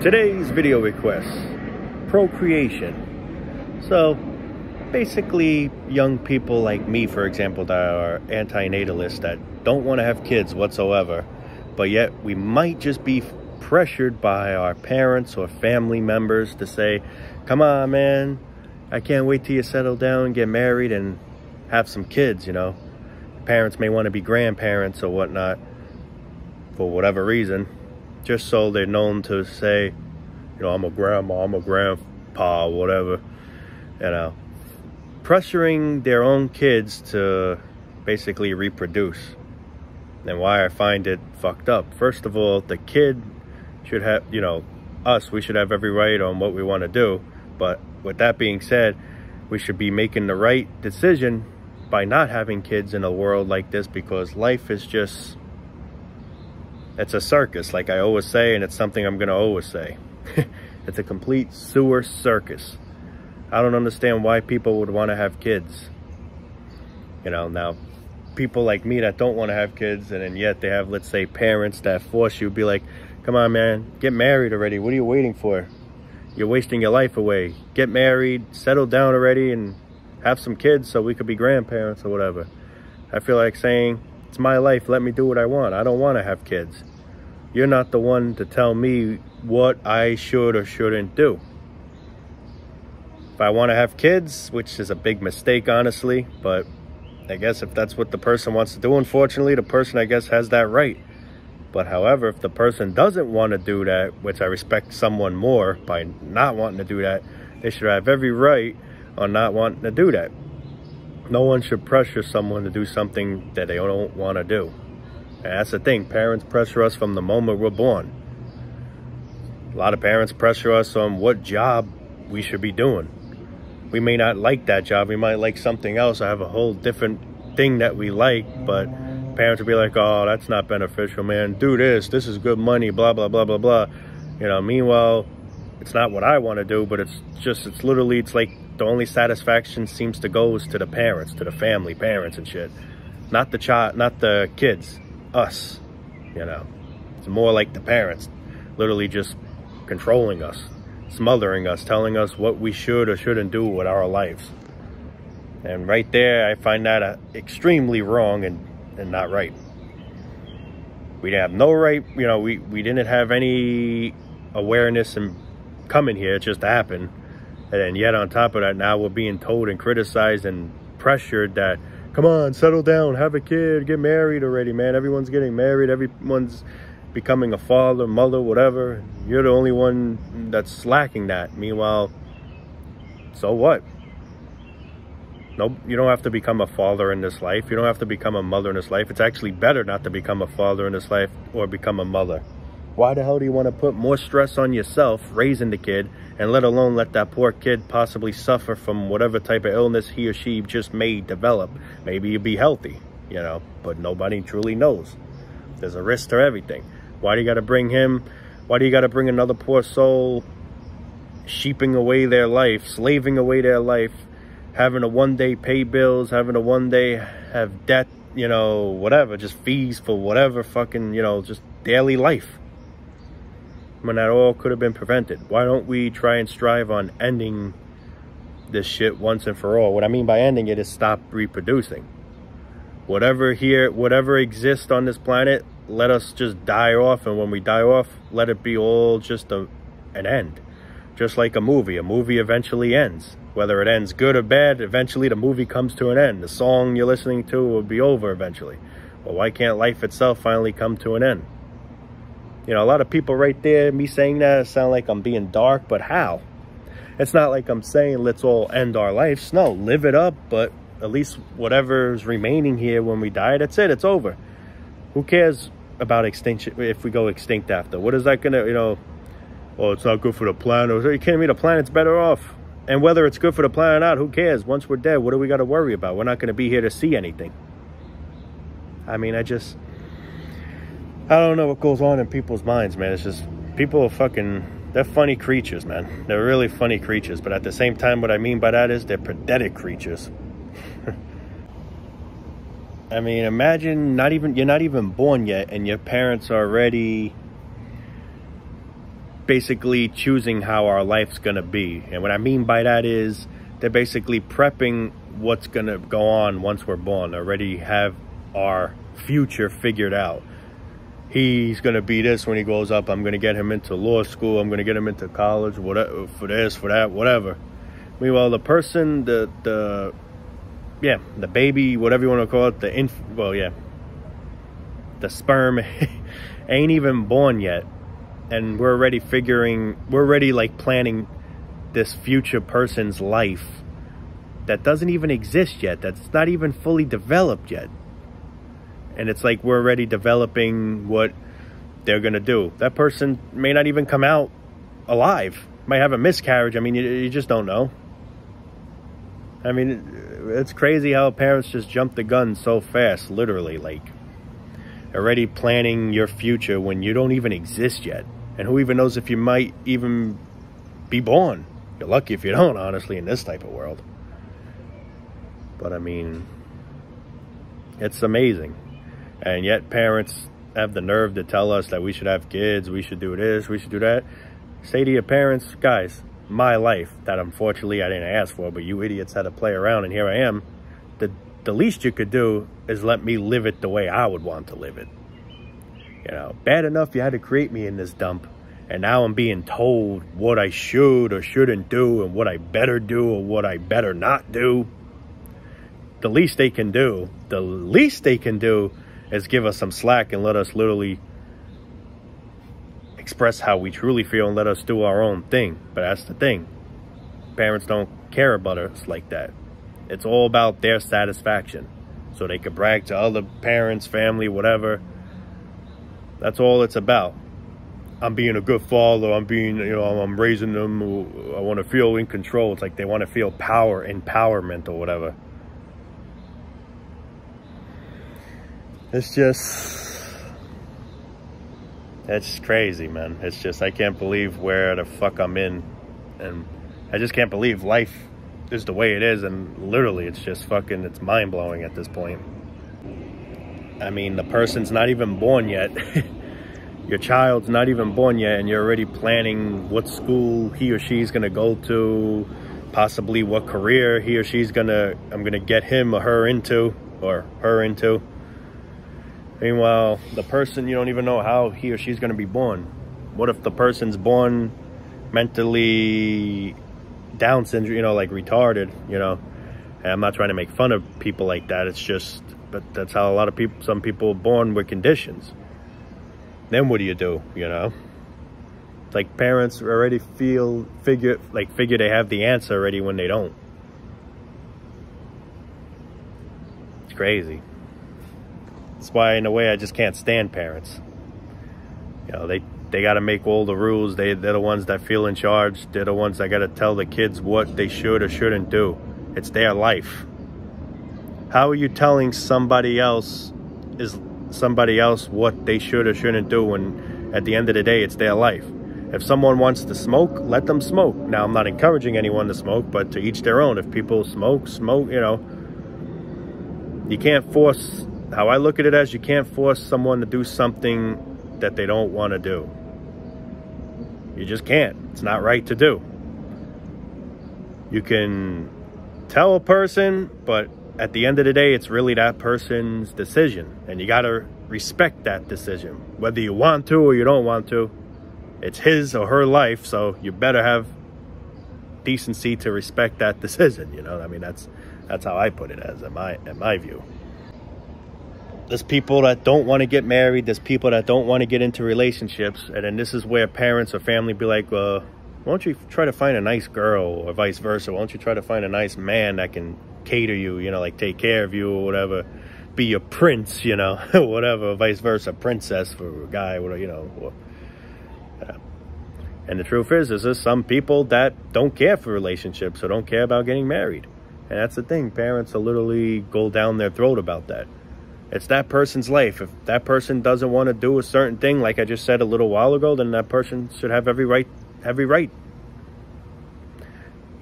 Today's video request, procreation. So basically young people like me, for example, that are anti-natalists, that don't want to have kids whatsoever, but yet we might just be pressured by our parents or family members to say, come on man, I can't wait till you settle down, get married and have some kids. You know, parents may want to be grandparents or whatnot for whatever reason, just so they're known to say, you know, I'm a grandma, I'm a grandpa, whatever, you know, pressuring their own kids to basically reproduce. And why I find it fucked up. First of all, the kid should have, you know, we should have every right on what we want to do. But with that being said, we should be making the right decision by not having kids in a world like this, because life is just, it's a circus, like I always say, and it's something I'm going to always say. It's a complete sewer circus. I don't understand why people would want to have kids. You know, now, people like me that don't want to have kids, and then yet they have, let's say, parents that force you, be like, come on, man, get married already. What are you waiting for? You're wasting your life away. Get married, settle down already, and have some kids so we could be grandparents or whatever. I feel like saying, it's my life, let me do what I want. I don't want to have kids. You're not the one to tell me what I should or shouldn't do. If I want to have kids, which is a big mistake, honestly, but I guess if that's what the person wants to do, unfortunately, the person, I guess, has that right. But however, if the person doesn't want to do that, which I respect someone more by not wanting to do that, they should have every right on not wanting to do that. No one should pressure someone to do something that they don't want to do. And that's the thing. Parents pressure us from the moment we're born. A lot of parents pressure us on what job we should be doing. We may not like that job. We might like something else. I have a whole different thing that we like, but parents will be like, oh, that's not beneficial, man. Do this. This is good money, blah, blah, blah, blah, blah. You know, meanwhile, it's not what I want to do, but it's like the only satisfaction seems to go is to the parents, to the family, parents and shit. Not the child, not the kids, us, you know. It's more like the parents, literally just controlling us, smothering us, telling us what we should or shouldn't do with our lives. And right there, I find that extremely wrong and not right. We didn't have no right, you know, we didn't have any awareness in coming here. It just happened. And then yet on top of that, now we're being told and criticized and pressured that, come on, settle down, have a kid, get married already, man. Everyone's getting married. Everyone's becoming a father, mother, whatever. You're the only one that's lacking that. Meanwhile, so what? No, you don't have to become a father in this life. You don't have to become a mother in this life. It's actually better not to become a father in this life or become a mother. Why the hell do you want to put more stress on yourself raising the kid, and let alone let that poor kid possibly suffer from whatever type of illness he or she just may develop? Maybe you'll be healthy, you know, but nobody truly knows. There's a risk to everything. Why do you got to bring him? Why do you got to bring another poor soul sheeping away their life, slaving away their life, having to one day pay bills, having to one day have debt, you know, whatever, just fees for whatever fucking, you know, just daily life, when that all could have been prevented? Why don't we try and strive on ending this shit once and for all? What I mean by ending it is stop reproducing. Whatever exists on this planet, let us just die off, and when we die off, let it be all just an end. Just like a movie eventually ends. Whether it ends good or bad, eventually the movie comes to an end. The song you're listening to will be over eventually. Well, why can't life itself finally come to an end? You know, a lot of people right there, me saying that, sound like I'm being dark, but how? It's not like I'm saying let's all end our lives. No, live it up, but at least whatever's remaining here when we die, that's it, it's over. Who cares about extinction if we go extinct after? What is that gonna, you know, oh, it's not good for the planet. You kidding me? The planet's better off. And whether it's good for the planet or not, who cares? Once we're dead, what do we got to worry about? We're not going to be here to see anything. I mean, I don't know what goes on in people's minds, man. It's just, people are they're funny creatures, man. They're really funny creatures. But at the same time, what I mean by that is they're pathetic creatures. I mean, imagine you're not even born yet, and your parents are already basically choosing how our life's going to be. And what I mean by that is they're basically prepping what's going to go on once we're born. They already have our future figured out. He's going to be this when he grows up. I'm going to get him into law school. I'm going to get him into college, whatever, for this, for that, whatever. Meanwhile, the person, the baby, whatever you want to call it, the sperm ain't even born yet. And we're already like planning this future person's life that doesn't even exist yet. That's not even fully developed yet. And it's like we're already developing what they're going to do. That person may not even come out alive. Might have a miscarriage. I mean, you just don't know. I mean, it's crazy how parents just jump the gun so fast, literally. Like, already planning your future when you don't even exist yet. And who even knows if you might even be born? You're lucky if you don't, honestly, in this type of world. But, I mean, it's amazing. And yet parents have the nerve to tell us that we should have kids, we should do this, we should do that. Say to your parents, guys, my life that unfortunately I didn't ask for, but you idiots had to play around, and here I am. The least you could do is let me live it the way I would want to live it. You know, bad enough you had to create me in this dump, and now I'm being told what I should or shouldn't do and what I better do or what I better not do. The least they can do is give us some slack and let us literally express how we truly feel and let us do our own thing. But that's the thing. Parents don't care about us like that. It's all about their satisfaction. So they could brag to other parents, family, whatever. That's all it's about. I'm being a good father. I'm raising them. I want to feel in control. It's like they want to feel empowerment or whatever. It's crazy, man. It's just, I can't believe where the fuck I'm in. And I just can't believe life is the way it is. And literally, it's just fucking, it's mind-blowing at this point. I mean, the person's not even born yet. Your child's not even born yet, and you're already planning what school he or she's going to go to, possibly what career he or she's I'm going to get him or her into. Meanwhile, the person, you don't even know how he or she's going to be born. What if the person's born mentally Down syndrome, like retarded, And I'm not trying to make fun of people like that. It's just, but that's how some people are born with conditions. Then what do you do, It's like parents already figure they have the answer already when they don't. It's crazy. That's why, in a way, I just can't stand parents. They got to make all the rules. They're the ones that feel in charge. They're the ones that got to tell the kids what they should or shouldn't do. It's their life. How are you telling somebody else what they should or shouldn't do when, at the end of the day, it's their life? If someone wants to smoke, let them smoke. Now, I'm not encouraging anyone to smoke, but to each their own. If people smoke, You can't force... How I look at it as, you can't force someone to do something that they don't want to do. You just can't. It's not right to do. You can tell a person, but at the end of the day, it's really that person's decision. And you got to respect that decision. Whether you want to or you don't want to, it's his or her life, so you better have decency to respect that decision. I mean, that's how I put it as in my view. There's people that don't want to get married. There's people that don't want to get into relationships. And then this is where parents or family be like, why don't you try to find a nice girl, or vice versa? Why don't you try to find a nice man that can cater you, like take care of you or whatever, be your prince, whatever, vice versa, princess for a guy, whatever, And the truth is there's some people that don't care for relationships or don't care about getting married. And that's the thing. Parents will literally go down their throat about that. It's that person's life. If that person doesn't want to do a certain thing, like I just said a little while ago, then that person should have every right.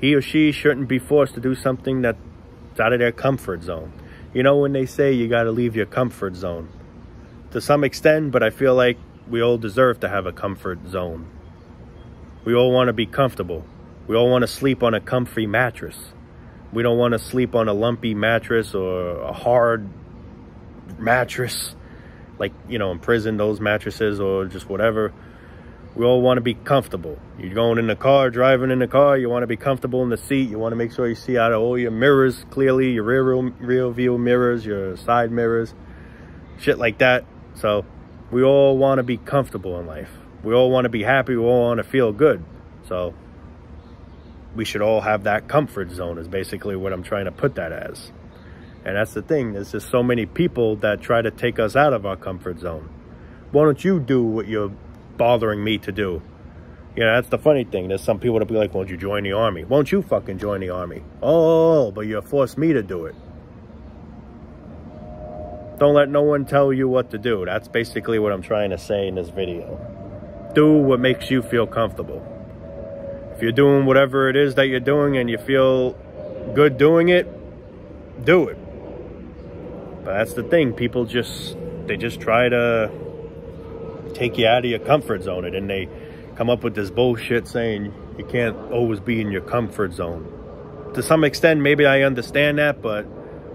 He or she shouldn't be forced to do something that's out of their comfort zone. When they say you got to leave your comfort zone, to some extent, but I feel like we all deserve to have a comfort zone. We all want to be comfortable. We all want to sleep on a comfy mattress. We don't want to sleep on a lumpy mattress or a hard mattress, like, you know, in prison, those mattresses, or just whatever. We all want to be comfortable. You're going in the car, driving in the car, you want to be comfortable in the seat. You want to make sure you see out of all your mirrors clearly, your rear view mirrors, your side mirrors, shit like that. So we all want to be comfortable in life. We all want to be happy. We all want to feel good. So we should all have that comfort zone, is basically what I'm trying to put that as. And that's the thing. There's just so many people that try to take us out of our comfort zone. Why don't you do what you're bothering me to do? You know, that's the funny thing. There's some people that be like, won't you join the army? Won't you fucking join the army? Oh, but you forced me to do it. Don't let no one tell you what to do. That's basically what I'm trying to say in this video. Do what makes you feel comfortable. If you're doing whatever it is that you're doing and you feel good doing it, do it. But that's the thing. People they just try to take you out of your comfort zone, and then they come up with this bullshit saying you can't always be in your comfort zone. To some extent, maybe I understand that, but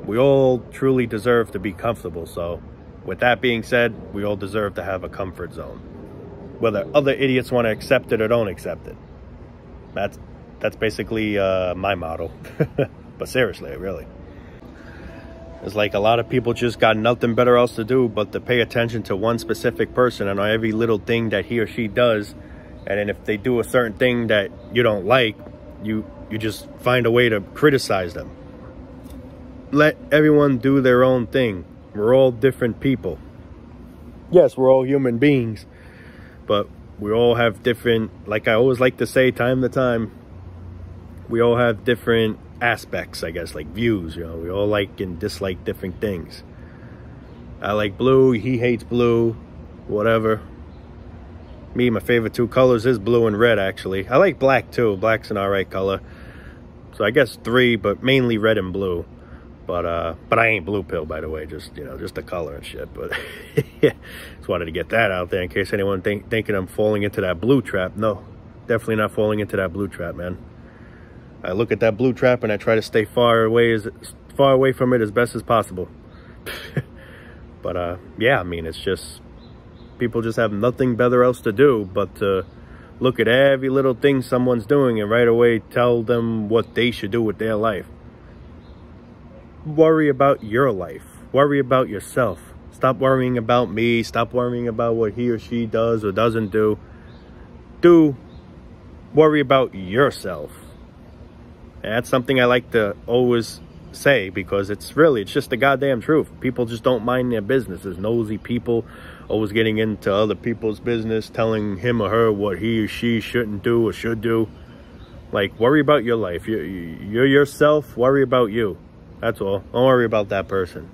we all truly deserve to be comfortable. So with that being said, we all deserve to have a comfort zone. Whether other idiots want to accept it or don't accept it. That's basically my motto. But seriously, really. It's like a lot of people just got nothing better else to do but to pay attention to one specific person and on every little thing that he or she does. And then if they do a certain thing that you don't like, you just find a way to criticize them. Let everyone do their own thing. We're all different people. Yes, we're all human beings, but we all have different, like I always like to say time to time, we all have different aspects, I guess, like views. You know, we all like and dislike different things. I like blue, he hates blue, whatever. Me, my favorite two colors is blue and red, actually. I like black too. Black's an alright color. So I guess 3, but mainly red and blue. But I ain't blue pill, by the way, just, you know, just the color and shit. But yeah, just wanted to get that out there in case anyone thinking I'm falling into that blue trap. No, definitely not falling into that blue trap, man. I look at that blue trap and I try to stay far away from it as best as possible. But yeah, I mean, it's just people just have nothing better else to do but to look at every little thing someone's doing and right away tell them what they should do with their life. Worry about your life. Worry about yourself. Stop worrying about me. Stop worrying about what he or she does or doesn't do. Worry about yourself. And that's something I like to always say, because it's just the goddamn truth. People just don't mind their business. There's nosy people always getting into other people's business, telling him or her what he or she shouldn't do or should do. Like, worry about your life. You're yourself. Worry about you. That's all. Don't worry about that person.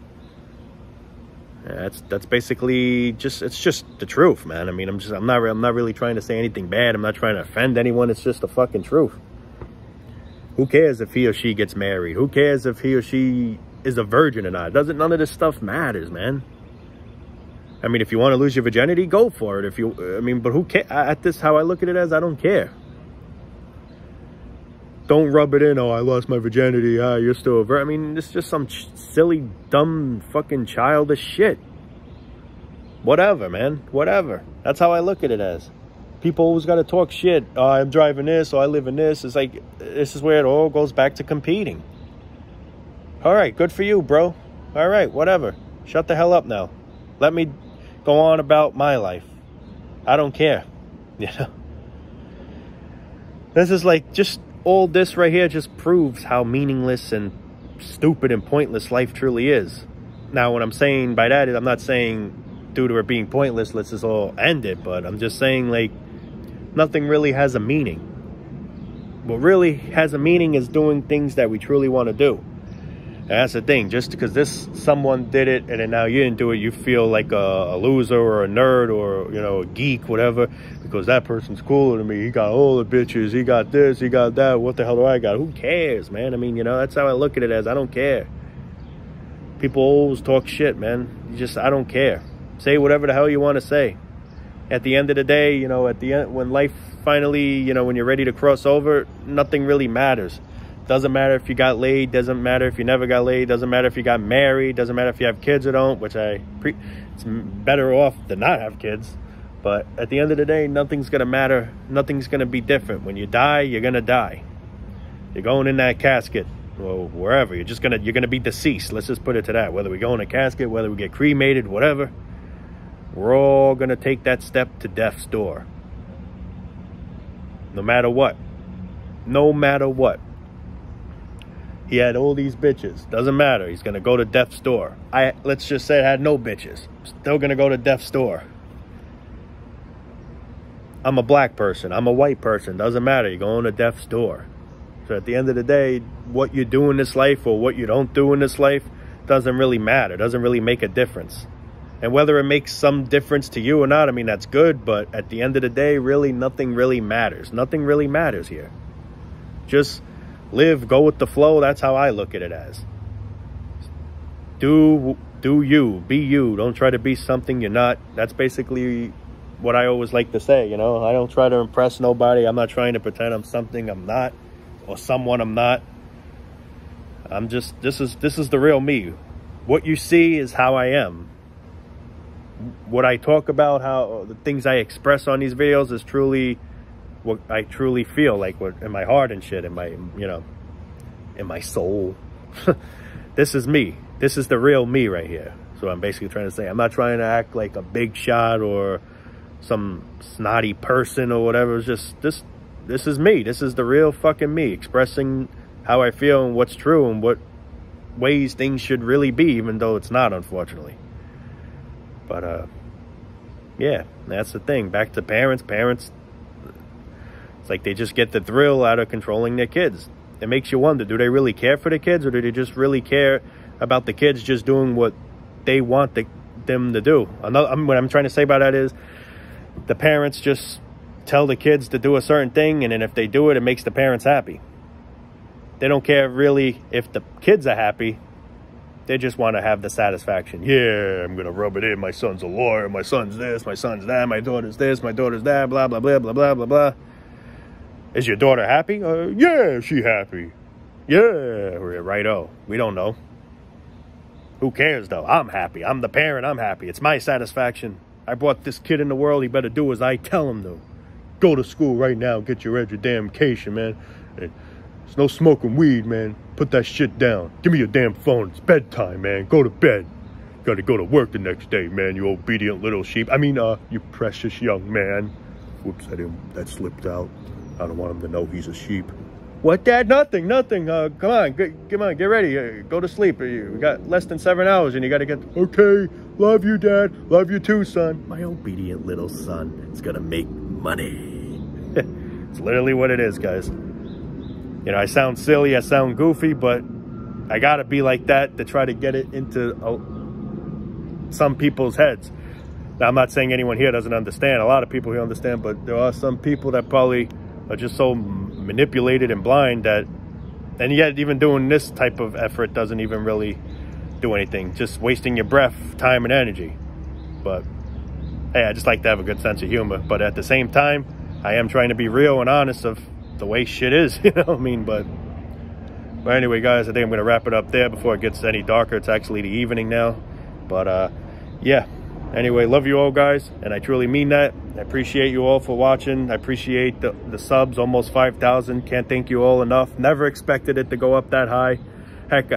Yeah, that's basically it's just the truth, man. I mean, I'm not really trying to say anything bad. I'm not trying to offend anyone. It's just the fucking truth. Who cares if he or she gets married? Who cares if he or she is a virgin or not? None of this stuff matters, man. I mean, if you want to lose your virginity, go for it. But who cares? At this, how I look at it as, I don't care. Don't rub it in, oh, I lost my virginity, you're still a virgin. I mean, this is just some silly, dumb, fucking childish shit. Whatever, man. Whatever. That's how I look at it as. People always got to talk shit. Oh, I'm driving this, or I live in this. It's like, this is where it all goes back to competing. All right, good for you, bro. All right, whatever. Shut the hell up now. Let me go on about my life. I don't care. You know? This is like, just all this right here just proves how meaningless and stupid and pointless life truly is. Now, what I'm saying by that is, I'm not saying due to it being pointless, let's just all end it. But I'm just saying, like, nothing really has a meaning. What really has a meaning is doing things that we truly want to do. And that's the thing. Just because someone did it and then now you didn't do it, you feel like a loser or a nerd or, you know, a geek, whatever, because that person's cooler than me. He got all the bitches. He got this. He got that. What the hell do I got? Who cares, man? I mean, you know, that's how I look at it as, I don't care. People always talk shit, man. I don't care. Say whatever the hell you want to say. At the end of the day, you know, at the end, when life finally, you know, when you're ready to cross over, nothing really matters. Doesn't matter if you got laid, doesn't matter if you never got laid, doesn't matter if you got married, doesn't matter if you have kids or don't, which it's better off to not have kids. But at the end of the day, nothing's gonna matter. Nothing's gonna be different. When you die, you're gonna die. You're going in that casket, or wherever. You're gonna be deceased. Let's just put it to that. Whether we go in a casket, whether we get cremated, whatever, we're all gonna take that step to death's door. No matter what. No matter what. He had all these bitches. Doesn't matter. He's gonna go to death's door. Let's just say I had no bitches. Still gonna go to death's door. I'm a black person. I'm a white person. Doesn't matter. You're going to death's door. So at the end of the day, what you do in this life or what you don't do in this life doesn't really matter. Doesn't really make a difference. And whether it makes some difference to you or not, I mean, that's good. But at the end of the day, really, nothing really matters. Nothing really matters here. Just live, go with the flow. That's how I look at it as. Do you, be you. Don't try to be something you're not. That's basically what I always like to say, you know. I don't try to impress nobody. I'm not trying to pretend I'm something I'm not, or someone I'm not. I'm just, this is the real me. What you see is how I am. What I talk about, how the things I express on these videos is truly what I truly feel, like what in my heart and shit, in my, you know, in my soul. This is me. This is the real me right here. So I'm basically trying to say, I'm not trying to act like a big shot or some snotty person or whatever. It's just this is me. This is the real fucking me, expressing how I feel and what's true and what ways things should really be, even though it's not, unfortunately. But yeah, that's the thing. Back to parents. It's like they just get the thrill out of controlling their kids. It makes you wonder, do they really care for the kids, or do they just really care about the kids just doing what they want them to do? What I'm trying to say about that is, the parents just tell the kids to do a certain thing, and then if they do it, it makes the parents happy. They don't care really if the kids are happy. They just want to have the satisfaction. Yeah, I'm going to rub it in. My son's a lawyer. My son's this. My son's that. My daughter's this. My daughter's that. Blah, blah, blah, blah, blah, blah, blah. Is your daughter happy? Yeah, she happy. Yeah, righto. We don't know. Who cares, though? I'm happy. I'm the parent. I'm happy. It's my satisfaction. I brought this kid in the world. He better do as I tell him to. Go to school right now. Get your education, man. There's no smoking weed, man. Put that shit down. Give me your damn phone. It's bedtime, man. Go to bed. Gotta go to work the next day, man. You obedient little sheep. I mean, you precious young man. Whoops, that slipped out. I don't want him to know he's a sheep. What, Dad? Nothing. Come on, get ready. Go to sleep. We got less than 7 hours, and you gotta get. Okay, love you, Dad. Love you too, son. My obedient little son is gonna make money. It's literally what it is, guys. You know, I sound silly, I sound goofy, but I gotta be like that to try to get it into some people's heads. Now, I'm not saying anyone here doesn't understand. A lot of people here understand, but there are some people that probably are just so manipulated and blind that, and yet even doing this type of effort doesn't even really do anything. Just wasting your breath, time, and energy. But hey, I just like to have a good sense of humor. But at the same time, I am trying to be real and honest of the way shit is, you know what I mean? But anyway, guys, I think I'm gonna wrap it up there before it gets any darker. It's actually the evening now. But yeah, anyway, love you all, guys, and I truly mean that. I appreciate you all for watching. I appreciate the subs, almost 5,000. Can't thank you all enough. Never expected it to go up that high. Heck,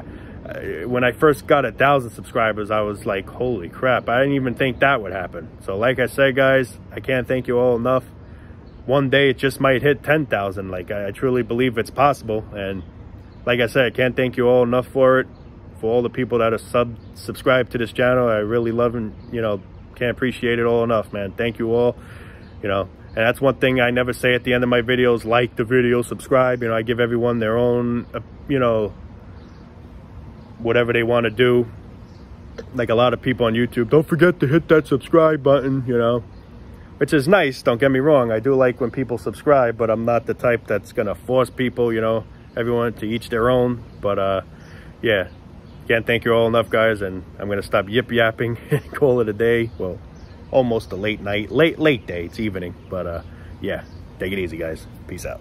when I first got 1,000 subscribers, I was like, holy crap, I didn't even think that would happen. So like I said, guys, I can't thank you all enough. One day it just might hit 10,000. Like, I truly believe it's possible. And like I said, I can't thank you all enough for it. For all the people that are subscribed to this channel, I really love and, you know, can't appreciate it all enough, man. Thank you all, you know. And that's one thing I never say at the end of my videos: like the video, subscribe. You know, I give everyone their own, you know, whatever they want to do. Like a lot of people on YouTube, don't forget to hit that subscribe button, you know. Which is nice, don't get me wrong. I do like when people subscribe, but I'm not the type that's going to force people, you know, everyone to each their own. But, yeah, can't thank you all enough, guys, and I'm going to stop yip-yapping and call it a day. Well, almost a late night, late day. It's evening, but, yeah. Take it easy, guys. Peace out.